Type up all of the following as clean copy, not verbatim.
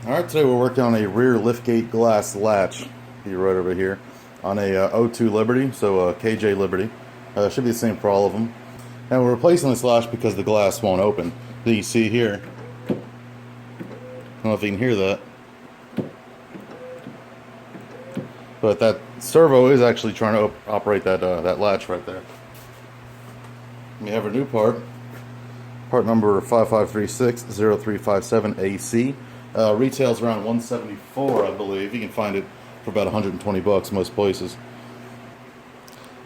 Alright, today we're working on a rear liftgate glass latch. Be right over here on a O2 Liberty, so KJ Liberty. Should be the same for all of them. And we're replacing this latch because the glass won't open. So you can see here, I don't know if you can hear that, but that servo is actually trying to operate that that latch right there. We have our new part number 5536-0357 AC. Retails around $174, I believe. You can find it for about 120 bucks most places.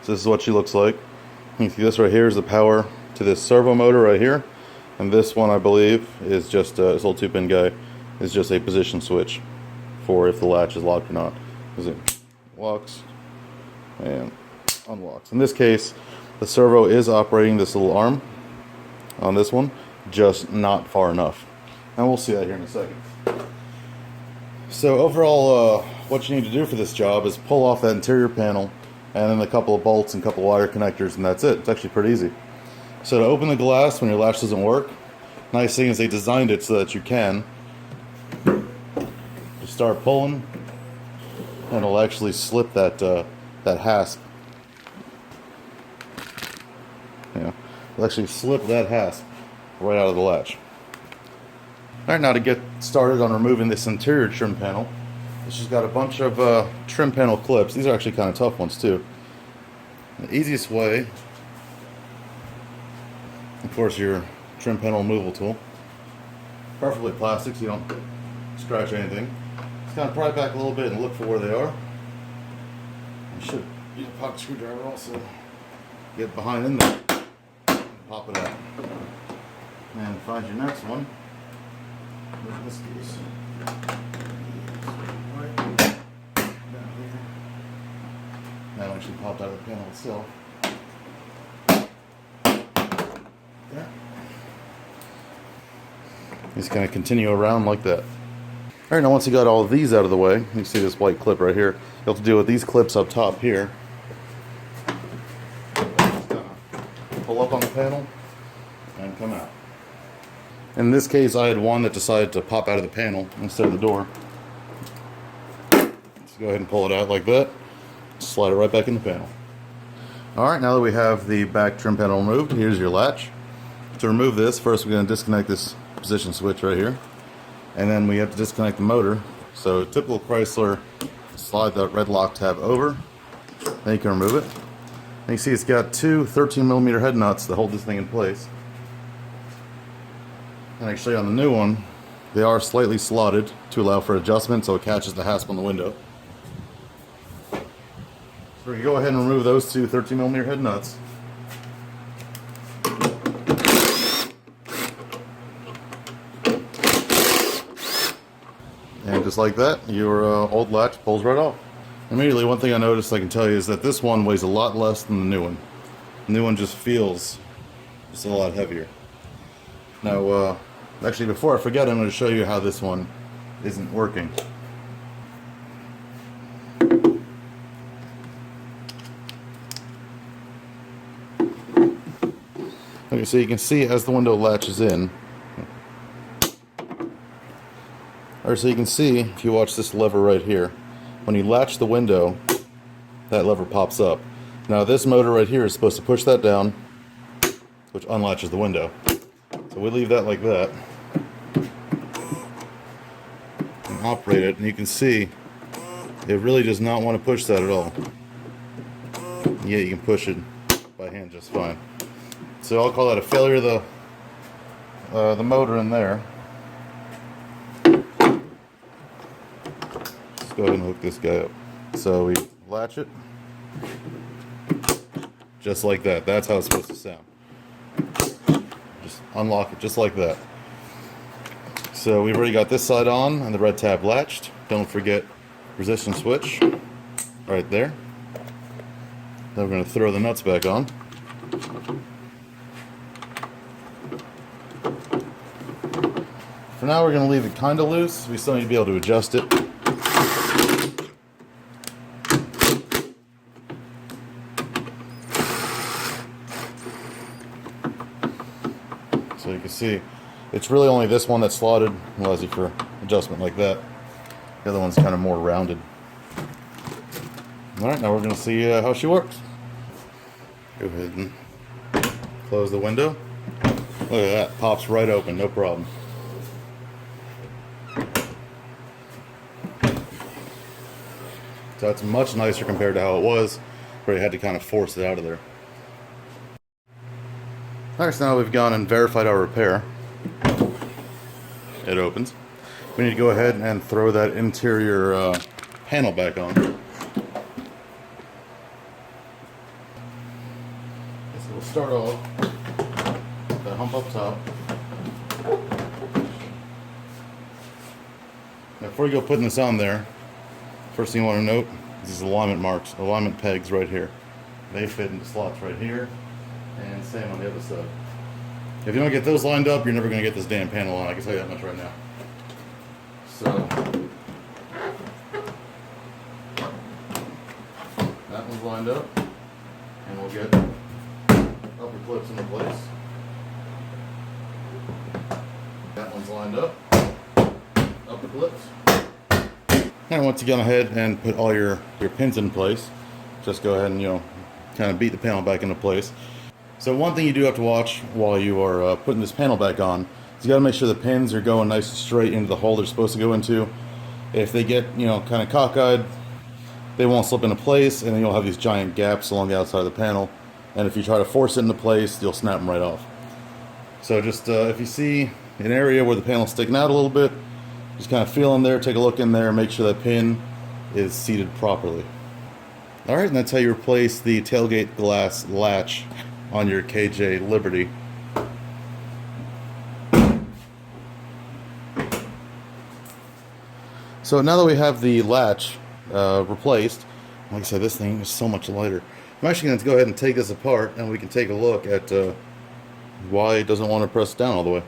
So this is what she looks like. You can see this right here is the power to this servo motor right here, and this one I believe is just this little 2-pin guy is just a position switch for if the latch is locked or not. It locks and unlocks. In this case, the servo is operating this little arm on this one, just not far enough. And we'll see that here in a second. So overall, what you need to do for this job is pull off that interior panel and then a couple of bolts and a couple of wire connectors, and that's it. It's actually pretty easy. So to open the glass when your latch doesn't work, nice thing is they designed it so that you can just start pulling and it'll actually slip that that hasp. Yeah, it'll actually slip that hasp right out of the latch. Alright, now to get started on removing this interior trim panel, it's just got a bunch of trim panel clips. These are actually kind of tough ones too. The easiest way, of course, your trim panel removal tool. Preferably plastic so you don't scratch anything. Just kind of pry it back a little bit and look for where they are. You should use a pocket screwdriver also. Get behind in there and pop it out. And find your next one. In this case, right down here. That actually popped out of the panel itself. Yeah. Just kind of continue around like that. Alright, now once you got all of these out of the way, you can see this white clip right here. You'll have to deal with these clips up top here. Pull up on the panel and come out. In this case, I had one that decided to pop out of the panel instead of the door. Let's go ahead and pull it out like that. Slide it right back in the panel. Alright, now that we have the back trim panel removed, here's your latch. To remove this, first we're going to disconnect this position switch right here. And then we have to disconnect the motor. So typical Chrysler, slide that red lock tab over. Then you can remove it. And you see it's got two 13mm head nuts that hold this thing in place. And actually on the new one, they are slightly slotted to allow for adjustment so it catches the hasp on the window. So we can go ahead and remove those two 13mm head nuts. And just like that, your old latch pulls right off. Immediately, one thing I noticed I can tell you is that this one weighs a lot less than the new one. The new one just feels just a lot heavier. Now, actually, before I forget, I'm going to show you how this one isn't working. Okay, so you can see as the window latches in, or so you can see if you watch this lever right here, when you latch the window, that lever pops up. Now this motor right here is supposed to push that down, which unlatches the window. So we leave that like that and operate it, and you can see it really does not want to push that at all. Yeah, you can push it by hand just fine. So I'll call that a failure of the motor in there. Let's go ahead and hook this guy up. So we latch it just like that. That's how it's supposed to sound. Just unlock it just like that. So we've already got this side on and the red tab latched. Don't forget resistance switch right there. Then we're going to throw the nuts back on. For now we're going to leave it kind of loose. We still need to be able to adjust it. So you can see it's really only this one that's slotted. Allows you for adjustment like that. The other one's kind of more rounded. Alright, now we're going to see how she works. Go ahead and close the window. Look at that, pops right open, no problem. So that's much nicer compared to how it was, where you had to kind of force it out of there. Alright, so now we've gone and verified our repair. It opens. We need to go ahead and throw that interior panel back on. So we'll start off with the hump up top. Now before you go putting this on there, first thing you want to note is these alignment marks, alignment pegs right here. They fit into slots right here, and same on the other side. If you don't get those lined up, you're never going to get this damn panel on. I can tell you that much right now. So that one's lined up, and we'll get upper clips into place. That one's lined up, upper clips. And once you go ahead and put all your pins in place, just go ahead and, kind of beat the panel back into place. So one thing you do have to watch while you are putting this panel back on is you got to make sure the pins are going nice and straight into the hole they're supposed to go into. If they get, kind of cockeyed, they won't slip into place, and then you'll have these giant gaps along the outside of the panel. And if you try to force it into place, you'll snap them right off. So just if you see an area where the panel's sticking out a little bit, just kind of feel in there, take a look in there, make sure that pin is seated properly. Alright, and that's how you replace the tailgate glass latch on your KJ Liberty. So now that we have the latch replaced, like I said, this thing is so much lighter. I'm actually going to go ahead and take this apart, and we can take a look at why it doesn't want to press down all the way.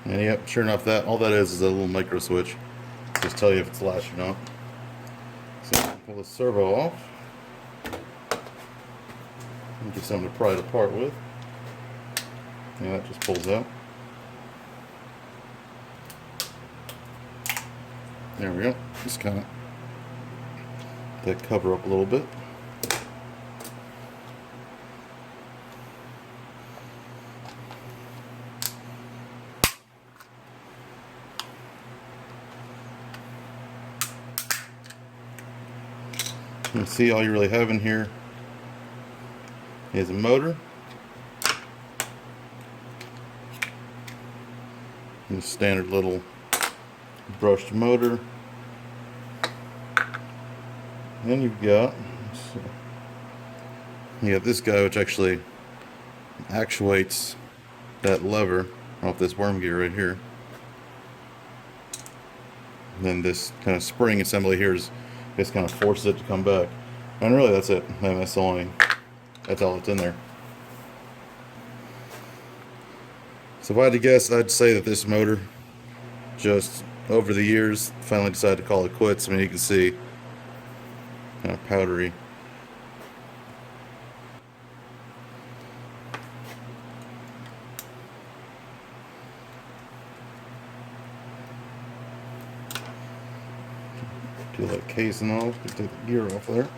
And yep, sure enough, all that is a little micro switch. Just tell you if it's latched or not. So pull the servo off. And get something to pry it apart with. And that just pulls out. There we go. Just kind of that cover up a little bit. You can see all you really have in here is a motor, and a standard little brushed motor. Then you've got this guy, which actually actuates that lever off this worm gear right here. And then this kind of spring assembly here just kind of forces it to come back. And really that's it. And that's all that's in there. So if I had to guess, I'd say that this motor just over the years finally decided to call it quits. I mean, you can see kind of powdery. Peel that casing off, take the gear off there.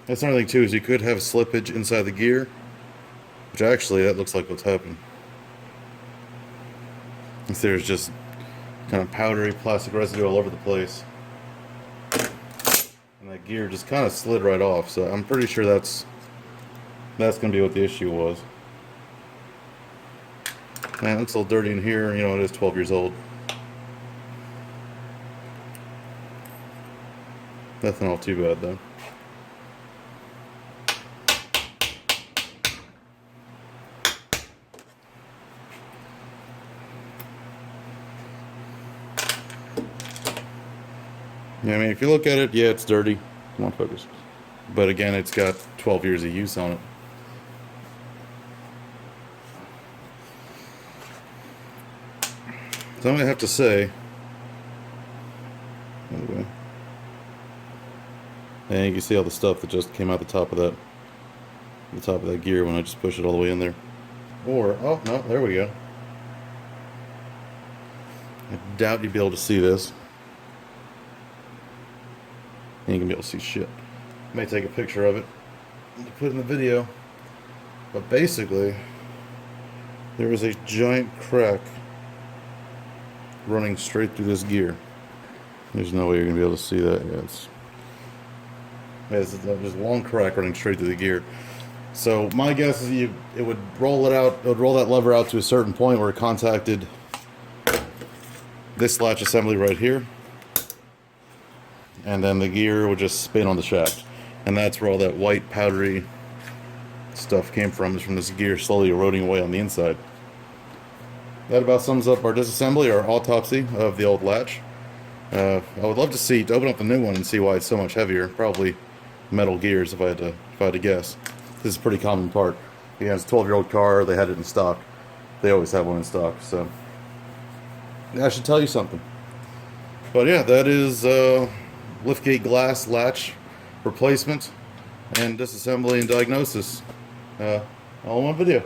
That's another thing too, is you could have slippage inside the gear, which actually that looks like what's happened. There's just kind of powdery plastic residue all over the place, and that gear just kind of slid right off. So I'm pretty sure that's going to be what the issue was. Man, it looks a little dirty in here. You know, it is 12 years old. Nothing all too bad though. Yeah, I mean, if you look at it, yeah, it's dirty. Come on, focus. But again, it's got 12 years of use on it. So I'm going to have to say, anyway, and you can see all the stuff that just came out the top of that gear when I just pushed it all the way in there. Or, oh no, there we go. I doubt you'd be able to see this. You ain't gonna be able to see shit. I may take a picture of it to put in the video. But basically, there is a giant crack running straight through this gear. There's no way you're gonna be able to see that. There's a long crack running straight through the gear. So my guess is it would roll it out. It would roll that lever out to a certain point where it contacted this latch assembly right here, and then the gear would just spin on the shaft, and that's where all that white powdery stuff came from, is from this gear slowly eroding away on the inside. That about sums up our disassembly, or autopsy of the old latch. I would love to open up the new one and see why it's so much heavier. Probably metal gears, if I had to guess. This is a pretty common part. Yeah, it's a 12-year-old car. They had it in stock. They always have one in stock. So I should tell you something. But yeah, that is liftgate glass latch replacement and disassembly and diagnosis all in one video.